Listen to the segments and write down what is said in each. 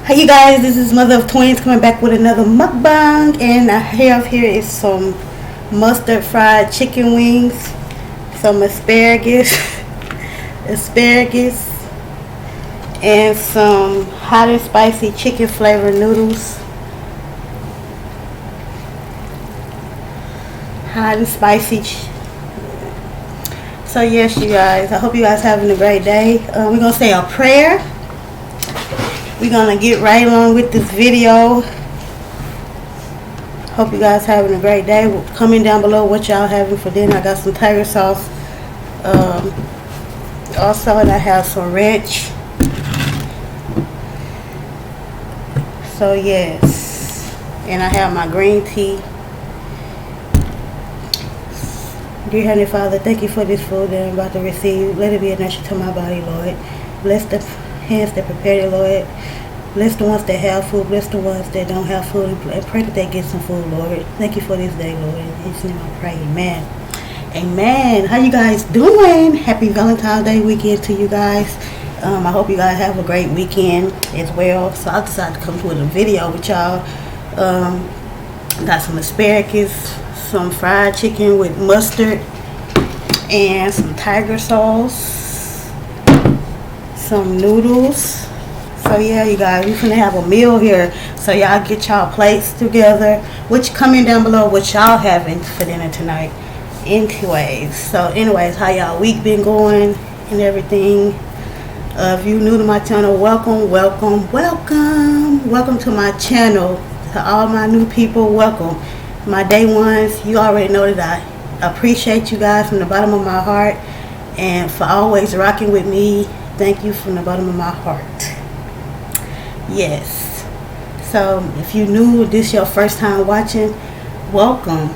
Hi you guys, this is Mother of Twins coming back with another mukbang, and I have here is some mustard fried chicken wings, some asparagus, and some hot and spicy chicken flavored noodles. Hot and spicy. So yes, you guys, I hope you guys having a great day. We're gonna say a prayer. We're gonna get right along with this video. Hope you guys having a great day. Comment down below what y'all having for dinner. I got some tiger sauce. Also, and I have some ranch. So yes, and I have my green tea. Dear Heavenly Father, thank you for this food that I'm about to receive. Let it be a nurture to my body, Lord. Bless the hands that prepared it, Lord. Bless the ones that have food. Bless the ones that don't have food. And pray that they get some food, Lord. Thank you for this day, Lord. In His name I pray. Amen. Amen. How you guys doing? Happy Valentine's Day weekend to you guys. I hope you guys have a great weekend as well. So I decided to come with a video with y'all. Got some asparagus, some fried chicken with mustard, and some tiger sauce, some noodles. So yeah, you guys, we're gonna have a meal here. So y'all get y'all plates together. Which comment down below what y'all having for dinner tonight. Anyways, how y'all week been going and everything. If you new to my channel, welcome to my channel. To all my new people, welcome. My day ones, you already know that I appreciate you guys from the bottom of my heart, and for always rocking with me. Thank you from the bottom of my heart. Yes. So if you new, this your first time watching, welcome.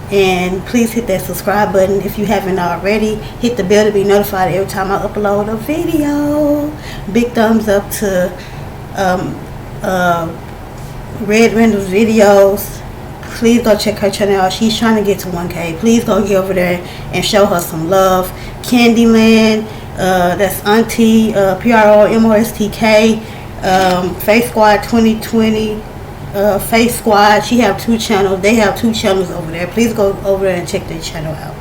And please hit that subscribe button if you haven't already. Hit the bell to be notified every time I upload a video. Big thumbs up to Red Randall's videos. Please go check her channel out. She's trying to get to 1K. Please go get over there and show her some love. Candyland, that's Auntie, PROMOSTK, Face Squad 2020, Face Squad. She have two channels. They have two channels over there. Please go over there and check their channel out.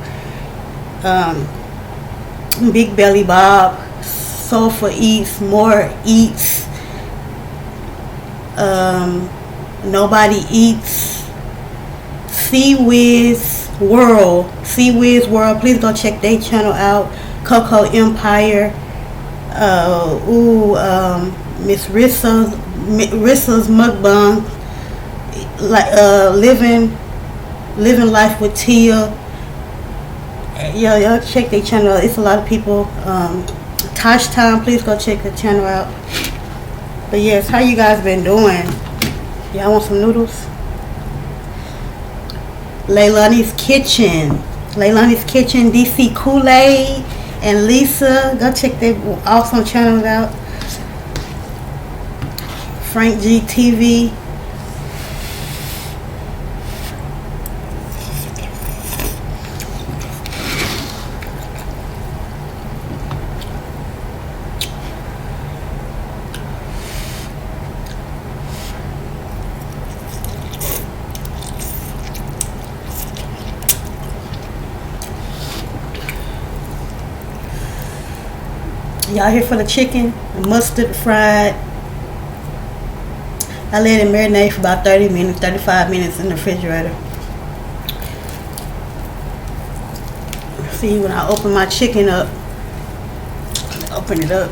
Big Belly Bob, Soulful Eats, More Eats, Nobody Eats, Sea-Wiz World. Please go check their channel out. Coco Empire. Miss Rissa's Mukbang. Like living life with Tia. Y'all check their channel out. It's a lot of people. Tosh Time. Please go check the channel out. But yes, how you guys been doing? Y'all want some noodles? Leilani's Kitchen, DC Kool-Aid, and Lisa. Go check their awesome channels out. Frank G TV. Y'all here for the chicken, the mustard fried. I let it marinate for about 30 minutes, 35 minutes in the refrigerator. See, when I open my chicken up, open it up.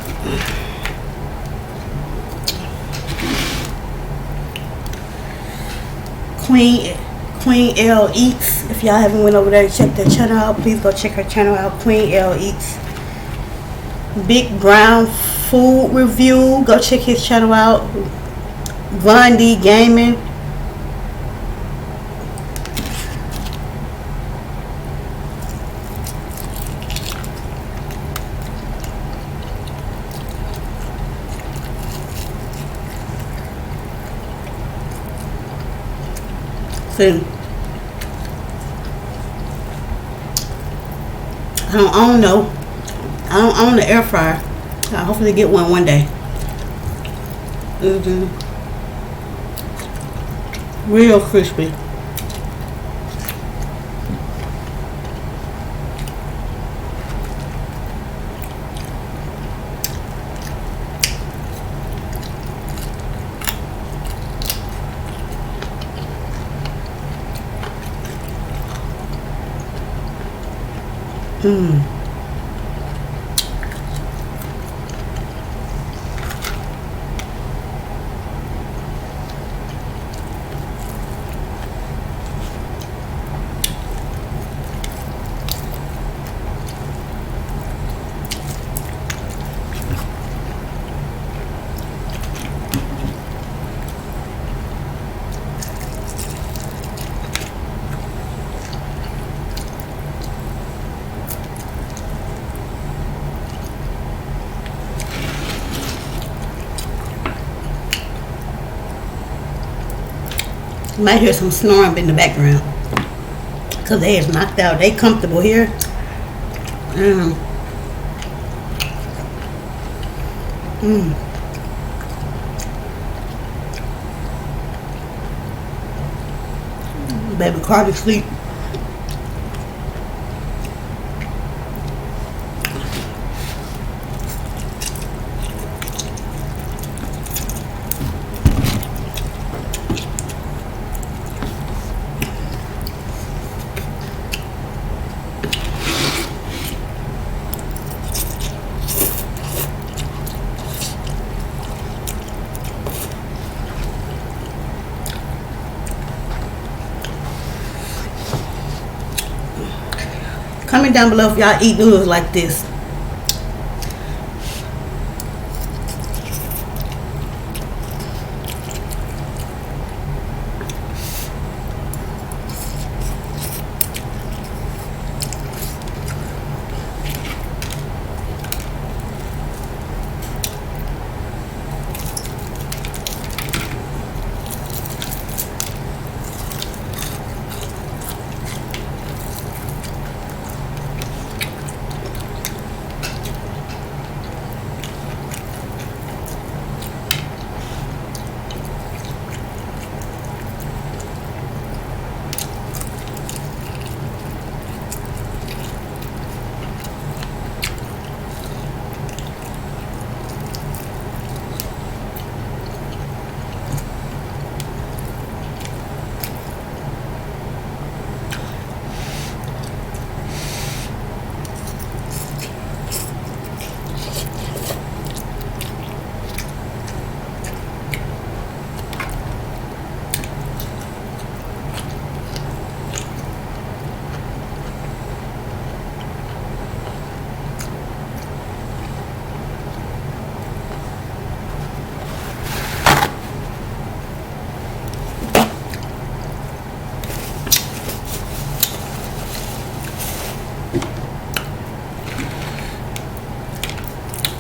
Queen L Eats. If y'all haven't went over there to check that channel out, please go check her channel out. Queen L Eats. Big Brown Food Review. Go check his channel out. Von D Gaming. See, I don't own the air fryer. I'll hopefully get one day. is real crispy. Mmm. You might hear some snoring in the background because they is knocked out. They comfortable here. Mm. Mm. Baby Carter sleep. Comment down below if y'all eat noodles like this.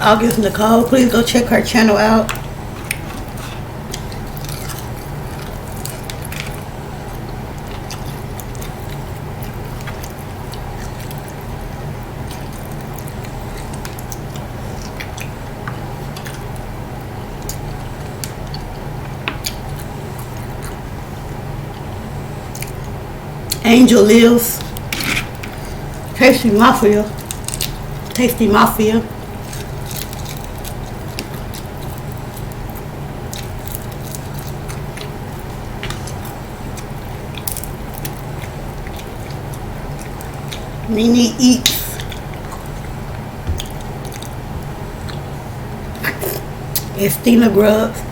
August Nicole, please go check her channel out. Angel Lives, Tasty Mafia, Tasty Mafia. Nene Eats. Estina Grubbs.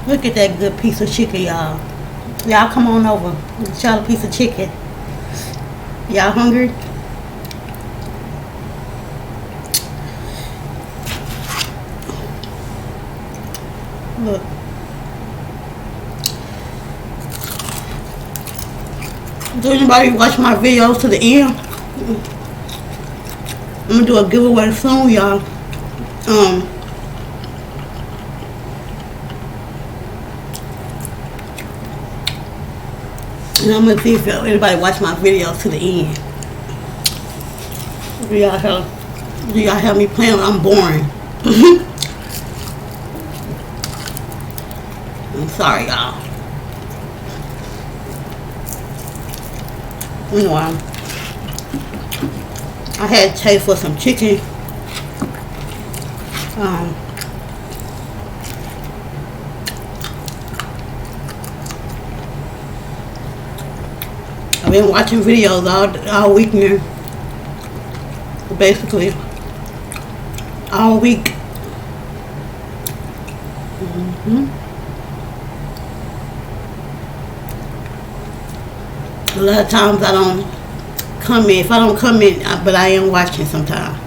Look at that good piece of chicken, y'all. Y'all come on over. Get y'all a piece of chicken. Y'all hungry? Look. Do anybody watch my videos to the end? I'm gonna do a giveaway soon, y'all. And I'm gonna see if anybody watch my videos to the end. Do y'all have me playing? I'm boring. I'm sorry, y'all. You know, I had to taste for some chicken. I've been watching videos all weekend, basically all week. A lot of times I don't come in. If I don't come in, but I am watching sometimes.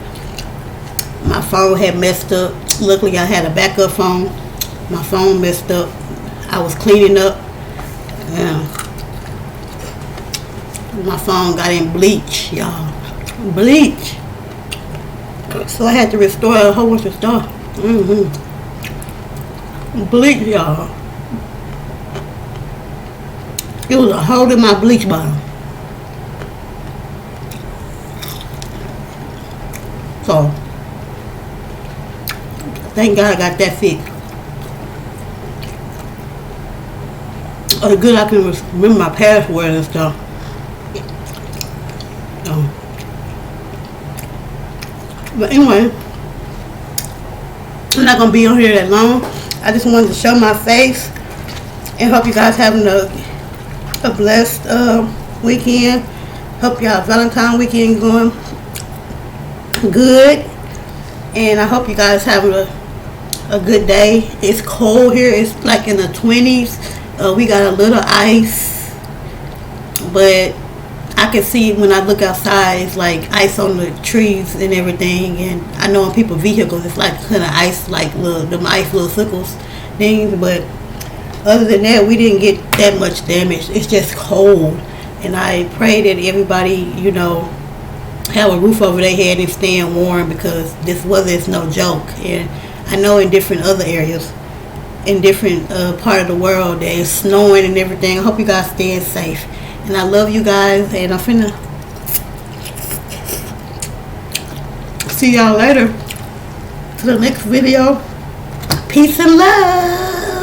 My phone had messed up. Luckily, I had a backup phone. My phone messed up. I was cleaning up. My phone got in bleach, y'all. Bleach. So I had to restore a whole bunch of stuff. Bleach, y'all. It was a hole in my bleach bottle. So, thank God I got that fixed. Oh, good I can remember my password and stuff. But anyway, I'm not going to be on here that long. I just wanted to show my face and hope you guys having a blessed weekend. Hope y'all Valentine weekend going good. And I hope you guys having a good day. It's cold here. It's like in the 20s. We got a little ice. But I can see when I look outside, it's like ice on the trees and everything. And I know on people's vehicles, it's like kind of ice, like them ice little sickles things. But other than that, we didn't get that much damage. It's just cold. And I pray that everybody, you know, have a roof over their head and staying warm, because this weather is no joke. And I know in different other areas, in different part of the world, that it's snowing and everything. I hope you guys staying safe. And I love you guys, and I'm finna see y'all later to the next video. Peace and love.